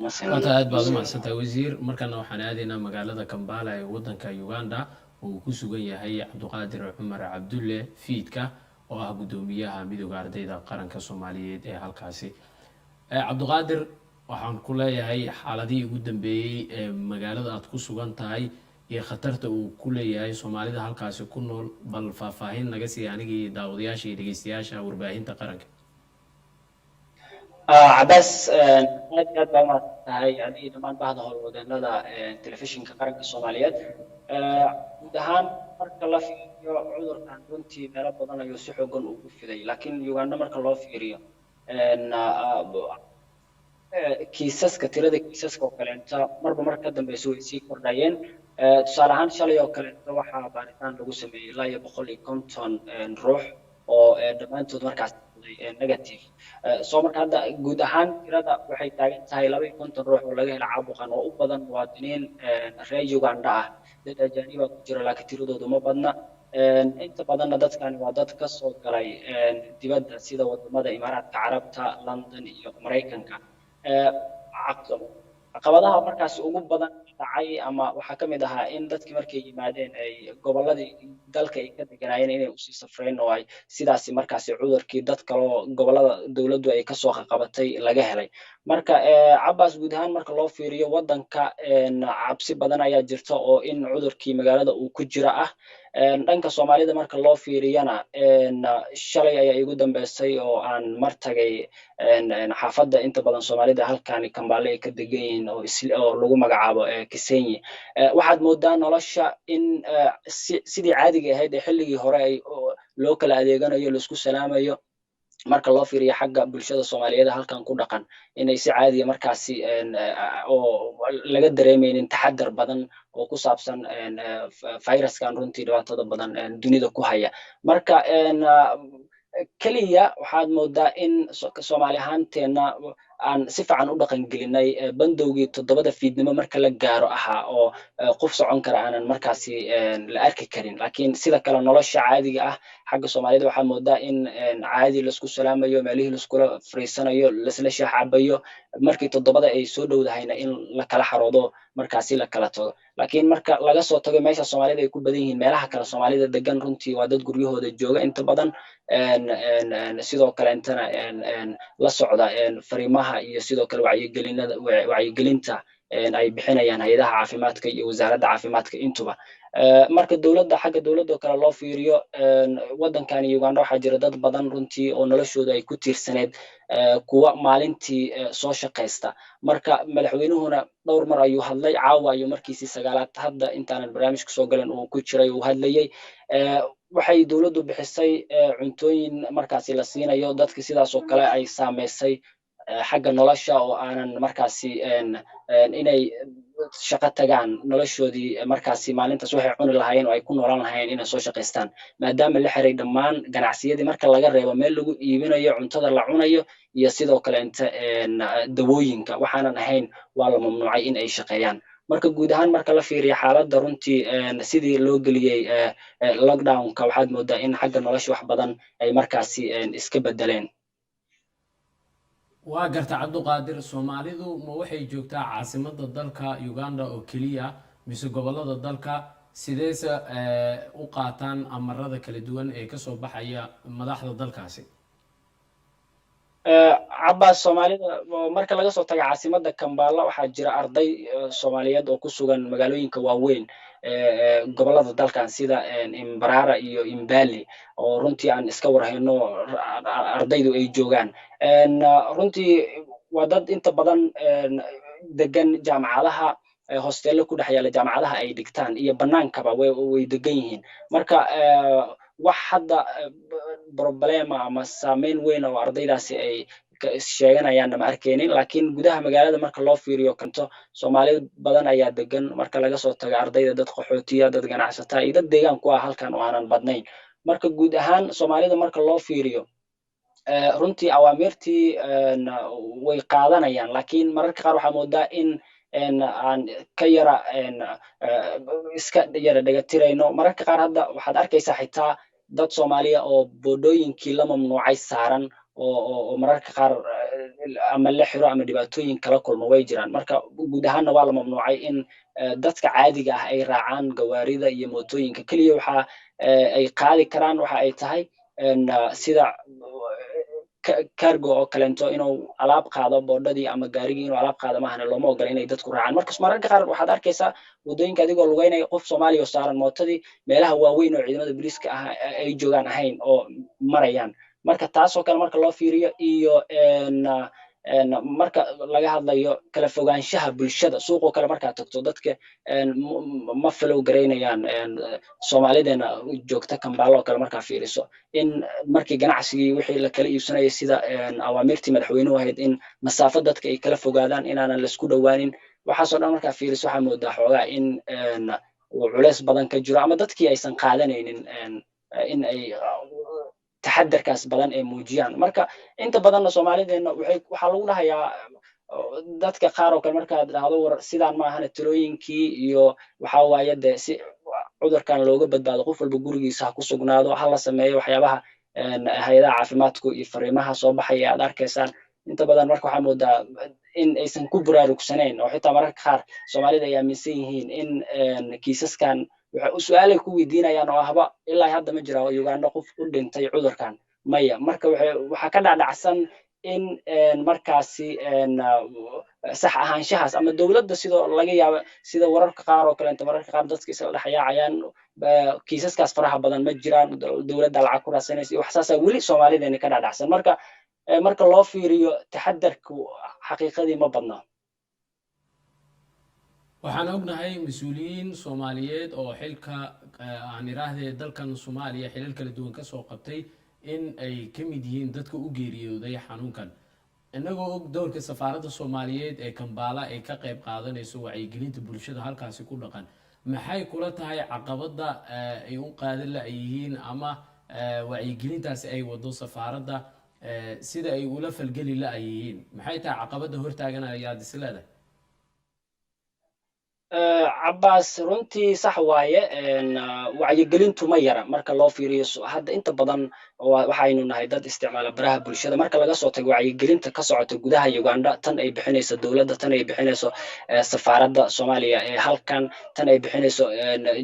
waata aad baad u mahadsantahay wasiir. markana waxaan aadaynaa magaalada Kampala ee wadanka Uganda oo uu ku sugan yahay Cabduqaadir Cumar Cabdulle Fiidka oo ah gudoomiyaha midowga ardayda qaranka Soomaaliyeed ee halkaasi. Cabduqaadir, waxaan ku leeyahay xaaladii ugu dambeeyay ee magaalada aad ku sugan tahay iyo khatarta uu ku leeyahay Soomaalida halkaasi ku nool, bal faahfaahin naga sii anigii daawadayaasha iyo dhageystayaasha warbaahinta qaranka. عباس aad baa maartahay adii dhamaan bahda howlwadeenada telefishinka qaranka Soomaaliyeed guud ahaan marka la fiiriyo cudurkan runtii meelo badan ayuu si xoogan ugu fiday laakiin Uganda marka loo fiiriyo kiisaska tirada kiisaska oo kale inta marba marka dambeysay way sii kordhayeen tusaale ahaan shalay oo kale waxaa baaritaan lagu sameeyay ilaa 150 ruux oo dhammaantood markaas negative soo marka hadda guud ahaan tirada waxay taagan tahay 250 ruux oo laga helay caabuqan oo u badan muwaadiniin reer Uganda ah dad ajaanib ah ku jira laakiin tiradoodu ma badna inta badanna dadkani waa dad ka soo galay dibadda sida wadamada Imaaraadka Carabta, London iyo Mareykanka caqabadaha markaas ugu badan dhacay ama waxa kamid ahaa in dadkii markay yimaadeen ay goboladii dalka ay ka deganayeen inay u sii safreen oo ay sidaasi markaas cudurkii dad kale oo gobolada dawladdu ay ka soo qabatay laga helay marka Abbas guud ahaan marka loo fiiriyo wadanka cabsi badan ayaa jirta oo in cudurkii magaalada uu ku jira ah dhanka Soomaalida marka loo fiiriyana shalay ayaa igu dambeysay oo aan martagay xaafadda inta badan Soomaalida halkaan Kampala ay ka degan oo lagu magacaabo Kisenyi waxaad moodaa nolosha in sidii caadiga ahayd xilligii hore ay loo kala adeeganayo la isku salaamayo marka loo fiiriyo xagga bulshada Soomaaliyeed halkan ku dhaqan inay si caadi ah markaasi oo laga dareemaynin taxadar badan oo ku saabsan fayraskan runtii dhibaatada badan dunida ku haya marka kaliya waxaad moodaa in Soomaali ahaanteena aan si fiican u dhaqan gelinay bandowgii 7 fiidnimo marka la gaaro ahaa oo qof socon kara aanan markaasi la arki karin laakiin sida kale nolosha caadiga ah xagga Soomaalida waxaa moodaa in caadi la isku salaamayo meelihii la isku fariisanayo la isla shaaxabayo markii 7 ay soo dhowdahayna in la kala xaroodo markaasi la kala tago laakiin marka laga soo tago meesha Soomaalida ay ku badan yihiin meelaha kale Soomaalida degan runtii waa dad guryahooda jooga inta badan sidoo kale intana la socda fariimaha iyo sidoo kale wacyigelinta ay bixinayaan hay'adaha caafimaadka iyo wasaaradda caafimaadka intuba marka xagga dawladda kale loo fiiriyo wadankan Uganda waxa jira dad badan runtii oo noloshooda ay ku tiirsaneed kuwa maalintii soo shaqeysta marka madaxweynuhuna dhowr mar ayuu hadlay caawa ayuu markiisii 9aad hadda intaanan barnaamijka soo galan uu ku jiray uu hadlayay waxay dawladdu bixisay cuntooyin markaasi la siinayo dadka sidaas oo kale ay saameysay xagga nolosha oo aanan markaasi inay shaqo tagaan noloshoodii markaasi maalintaas waxay cuni lahaayeen oo ay ku noolaan lahaayeen inay soo shaqeystaan maadaama la xiray dhammaan ganacsiyadii marka laga reebo meel lagu iibinayo cuntada la cunayo iyo sidoo kale inta dawooyinka waxaanan ahayn waa la mamnuucay in ay shaqeeyaan marka guud ahaan marka la fiiriyo xaaladda runtii sidii loo geliyay lockdown-ka waxaad moodaa in xagga nolosha wax badan ay markaasi iska bedeleen waa garta Cabduqaadir Soomaalidu ma waxay joogtaa caasimadda dalka Uganda oo kaliya mise gobolada dalka sideese u qaataan amarada kala duwan ee ka soo baxaya madaxda dalkaasi Abbas Soomaalida marka laga soo tago caasimadda Kampala waxaa jira arday Soomaaliyeed oo ku sugan magaalooyinka waaweyn gobolada dalkan sida Mbarara iyo Mbale oo runtii aan iska warhayno ardaydu ay joogaan runtii waa dad inta badan degan jaamacadaha hostelo ku dhex yaala jaamacadaha ay dhigtaan iyo banaankaba way degan yihiin marka wax hadda problema ama saameyn weyn oo ardaydaasi ay sheeganayaan ma arkeenin laakiin gudaha magaalada marka loo fiiriyo kanto Soomaali badan ayaa degan marka laga soo tago ardayda dad qaxootiya dad ganacsatada iyo dad deegaan ku ah halkan oo aanan badnayn marka guud ahaan Soomaalida marka loo fiiriyo runtii awaamirtii way qaadanayaan laakiin mararka qaar waxaa moodaa in aan ka yara iska yara dhagatirayno mararka qaar hadda waxaad arkaysaa xitaa dad Soomaaliya oo boodooyinkii la mamnuucay saaran oo mararka qaar ama la xiro ama dhibaatooyin kala kulma way jiraan marka guud ahaanna waa la mamnuucay in dadka caadiga ah ay raacaan gawaarida iyo mootooyinka keliya waxa ay qaadi karaan waxa ay tahay sida cargo oo kaleento inuu alaab qaado boodhadii ama gaarigii inuu alaab qaado maahane looma ogola inay dadku raacaan markas mararka qaar waxaad arkaysaa waddooyinka adigoo lugeynaya qof soomaaliya oo saaran mootadii meelaha waaweyn oo ciidamada booliiska ah ay joogaan ahayn oo marayaan marka taasoo kale marka loo fiiriyo iyo marka laga hadlayo kala fogaanshaha bulshada suuqoo kale markaad tagto dadka ma follow garaynayaan soomaalideena joogta Kampala oo kale markaa fiiriso in markii ganacsigii wixii la kala iibsanayay sida awaamirtii madaxweynuhu ahayd in masaafo dadka ay kala fogaadaan inaanan la isku dhowaanin waxaasoo dhan markaa fiiriso waxaa moodaa xoogaa in uu culays badan ka jiro ama dadkii aysan qaadanaynin in ay taxadarkaas badan ay muujiyaan marka inta badanna soomaalideena waxaa lagu dhahayaa dadka qaar oo kale markaad dhahdo war sidaan ma ahana talooyinkii iyo waxa waaye dee si cudurkan looga badbaado qof walba gurigiisa ha ku sugnaado ha la sameeyo waxyaabaha hay'adaha caafimaadku iyo fariimaha soo baxaya aad arkaysaan inta badan marka waxaa moodaa in aysan ku buraarugsanayn oo xitaa mararka qaar soomaalida ay aaminsan yihiin in kiisaskan su'aalay ku weydiinayaan oo ahba ilaa hadda ma jira Uganda qof u dhintay cudurkan maya marka waxa ka dhacdhacsan in markaasi sax ahaanshahaas ama dowladda sidoo laga yaabo sida wararka qaar oo kale inta mararka qaar dadka isla dhaxyaacayaan kiisaskaas faraha badan ma jiraan dowladda lacag ku raasanaysa wax saasa weli Soomaalideena ka dhacdhacsan marka loo fiiriyo taxadarku xaqiiqadii ma badna waxaan ognahay mas'uuliyiin Soomaaliyeed oo xilka aan iraahdee dalkan Soomaaliya xilal kala duwan ka soo qabtay in ay ka mid yihiin dadka u geeriyooday xanuunkan inagoo og doorka safaaradda Soomaaliyeed ee Kampala ay ka qayb qaadanayso wacyigelinta bulshada halkaasi ku dhaqan maxay kula tahay caqabada ay u qaadan la'yihiin ama wacyigelintaasi ay wado safaaradda sida ay ula falgeli la'yihiin maxay tahay caqabada hortaagan ayaad is leedahay Cabbaas runtii sax waaye wacyigelintu ma yara marka loo fiiriyo hadda inta badan waxaynu nahay dad isticmaala baraha bulshada marka laga soo tago wacyigelinta ka socota gudaha Uganda tan ay bixinayso dowladda tan ay bixinayso safaaradda Soomaaliya ee halkan tan ay bixinayso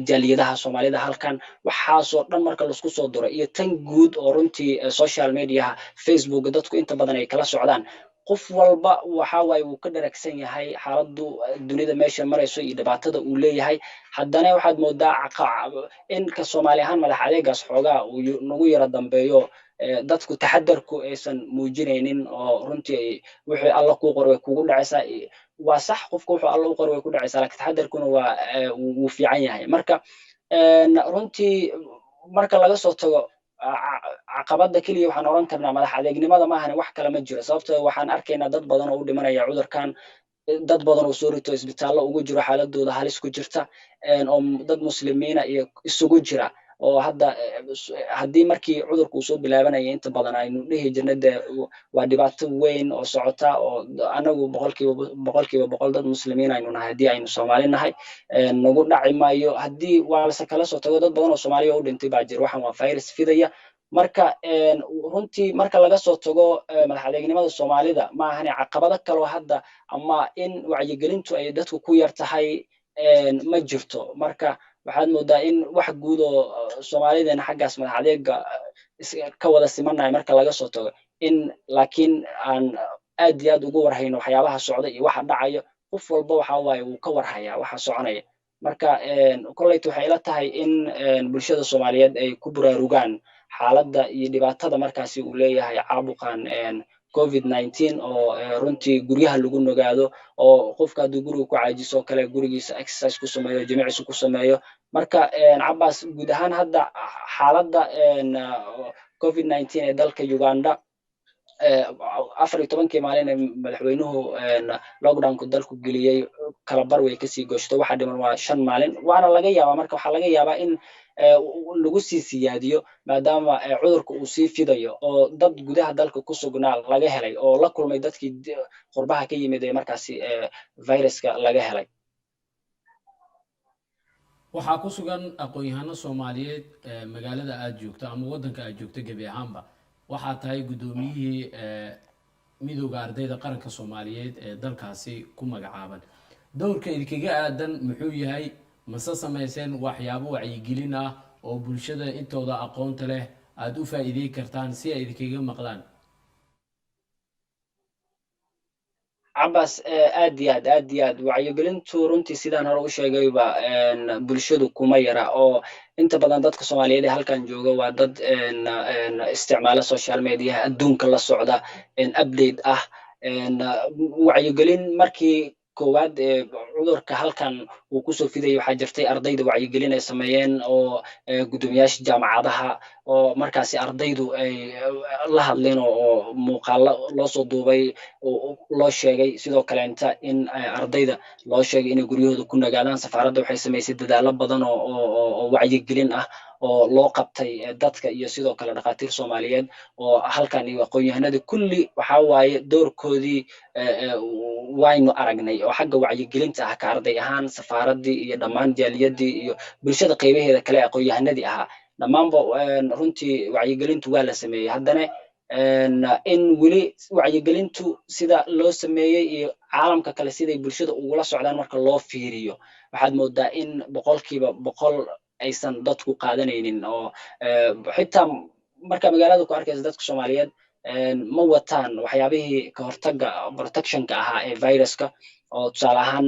jaaliyadaha Soomaalida halkan waxaasoo dhan marka la isku soo duro iyo tan guud oo runtii social media Facebook dadku inta badan ay kala socdaan qof walba waxa way uu ka dharagsan yahay xaaladdu dunida meesha marayso iyo dhibaatada uu leeyahay haddana waxaad moodaa in ka Soomaali ahaan madax adeegaas xoogaa uu nagu yara dambeeyo dadku taxadarku aysan muujinaynin oo runtii wixii alla ku qoray kugu dhacaysaa waa sax qofku wuxuu alla u qoray ku dhacaysaa laakiin taxadarkuna waa uu fiican yahay marka runtii marka laga soo tago caqabada kaliya waxaan oran karnaa madax adeegnimada ma ahan wax kale ma jiro sababtoo waxaan arkaynaa dad badan oo u dhimanaya cudurkan dad badan oo soo rito isbitaallo ugu jiro xaaladooda halis ku jirta oo dad muslimiina iyo isugu jira oo hadda haddii markii cudurku soo bilaabanaya inta badan aynu dhihi jirnay waa dhibaato weyn oo socota oo anagu boqolkiiba boqol dad muslimiin aynu nahay haddii aynu Soomaali nahay nagu dhaci maayo haddii waa la kala soo tago dad badan oo Soomaaliya u dhintay baa jira waxaan waa virus fidaya marka runtii marka laga soo tago madax adeegnimada Soomaalida ma ahan caqabado kale oo hadda ama in wacyigelintu ay dadku ku yar tahay ma jirto marka waxaad moodaa in wax guud oo Soomaalideena xaggaas madax adeega ka wada simanahay marka laga soo tago in laakiin aan aad iyo aad ugu warhayno waxyaabaha socda iyo waxa dhacayo qof walba waxa waaye uu ka warhayaa waxa soconaya marka kollaytu waxay ila tahay in bulshada Soomaaliyeed ay ku buraarugaan xaaladda iyo dhibaatada markaasi uu leeyahay caabuqan COVID-19 oo runtii guryaha lagu nogaado oo qofka hadduu guriga ku caajiso kale gurigiisa exercise ku sameeyo jimicsi ku sameeyo marka Cabbaas guud ahaan hadda xaaladda COVID-19 ee dalka Uganda 14 maalin ee madaxweynuhu lockdownku dalku geliyay kala bar way kasii gooshto waxa dhiman waa 5 maalin waana laga yaabaa marka waxa laga yaabaa in lagu sii siyaadiyo maadaama cudurku uu sii fidayo oo dad gudaha dalka ku sugnaa laga helay oo la kulmay dadkii qurbaha ka yimid ee markaasi viruska laga helay waxaa ku sugan aqoon-yahano Soomaaliyeed magaalada aad joogto ama wadanka aad joogto gabi ahaanba waxaa tahay guddoomiyihii midowga ardayda qaranka soomaaliyeed ee dalkaasi ku magacaaban dowrka idinkaga aadan muxuu yahay mase samayseen waxyaabo wacyigelin ah oo bulshada intooda aqoonta leh aada u faa'iideyn kartaan si ay idinkaga maqlaan cabas aad iyo aad wacyigelintu runtii sidaan hore u sheegayba bulshadu kuma yara oo inta badan dadka Soomaaliyeed ee halkan jooga waa dad isticmaala social media adduunka la socda update ah wacyigelin markii koowaad cudurka halkan uu ku soo fiday waxa jirtay ardayda wacyigelin ay sameeyeen oo gudoomiyaasha jaamacadaha oo markaasi ardaydu ay la hadleen oo muuqaal loo soo duubay oo loo sheegay sidoo kale inta in ardayda loo sheegay inay guryahooda ku nagaadaan safaaradda waxay sameysay dadaalo badan oo wacyigelin ah oo loo qabtay dadka iyo sidoo kale dhaqaatiir Soomaaliyeed oo halkan iyo aqoon-yahanada kulli waxa waaye doorkoodii waynu aragnay oo xagga wacyigelinta ah ka arday ahaan safaaradii iyo dhammaan jaaliyadii iyo bulshada qaybaheeda kale aqoon-yahanadii ahaa dhammaanba runtii wacyigelintu waa la sameeyay haddana in weli wacyigelintu sida loo sameeyay iyo caalamka kale siday bulshada ugula socdaan marka loo fiiriyo waxaad moodaa in boqolkiiba boqol aysan dadku qaadanaynin oo xitaa marka magaalada ku arkaysa dadka Soomaaliyeed ma wataan waxyaabihii ka hortagga protectionka ahaa ee viruska oo tusaale ahaan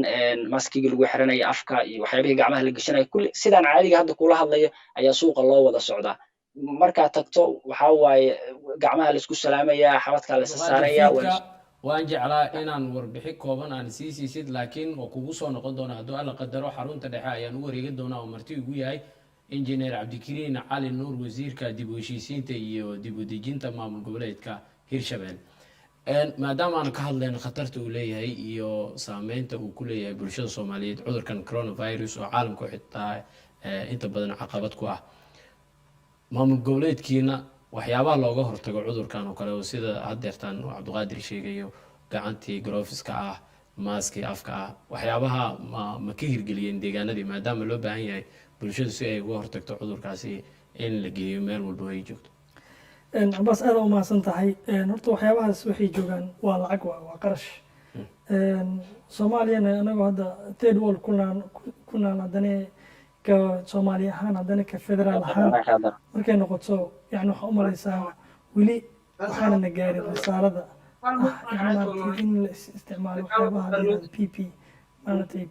maskiga lagu xiranayo afka iyo waxyaabihii gacmaha la gashanayo kulli sidaan caadiga hadda kula hadlayo ayaa suuqa loo wada socdaa marka tagto waxa waaye gacmaha la isku salaamaya xabadka la saaraya waan jeclaa inaan warbixi kooban aan siisid laakiin waa kugu soo noqon doona hadduu alla qadaro xarunta dhexe ayaan u wareegi doonaa oo marti ugu yahay injineer cabdikariin cali nuur wasiirka dib u heshiisiinta iyo dib u dejinta maamul goboleedka Hirshabelle maadaama aan ka hadlayno khatarta uu leeyahay iyo saameynta uu ku leeyahay bulshada Soomaaliyeed cudurkan coronavirus oo caalamka xitaa inta badan caqabad ku ah maamul goboleedkiina waxyaabaha looga hortago cudurkan oo kale oo sida hadeertan Cabdiqaadir sheegayo gacantii gloveska ah maaski afka ah waxyaabaha ma ka hirgeliyeen deegaanadii maadaama loo baahan yahay bulshadu si ay uga hortagto cudurkaasi in la geeyo meel walba ay joogto bas aad u maasan tahay horta waxyaabahaas waxay joogaan waa lacag waa qarash Soomaaliyana anagu hadda third world kunaan hadana ka Soomaali ahaan hadana ka federaal ahaan markay noqoto yani waxa u malaysaa weli waxaana gaarin risaalada يعني ما تقدر إن الاستعمال وحبها PP ما تبي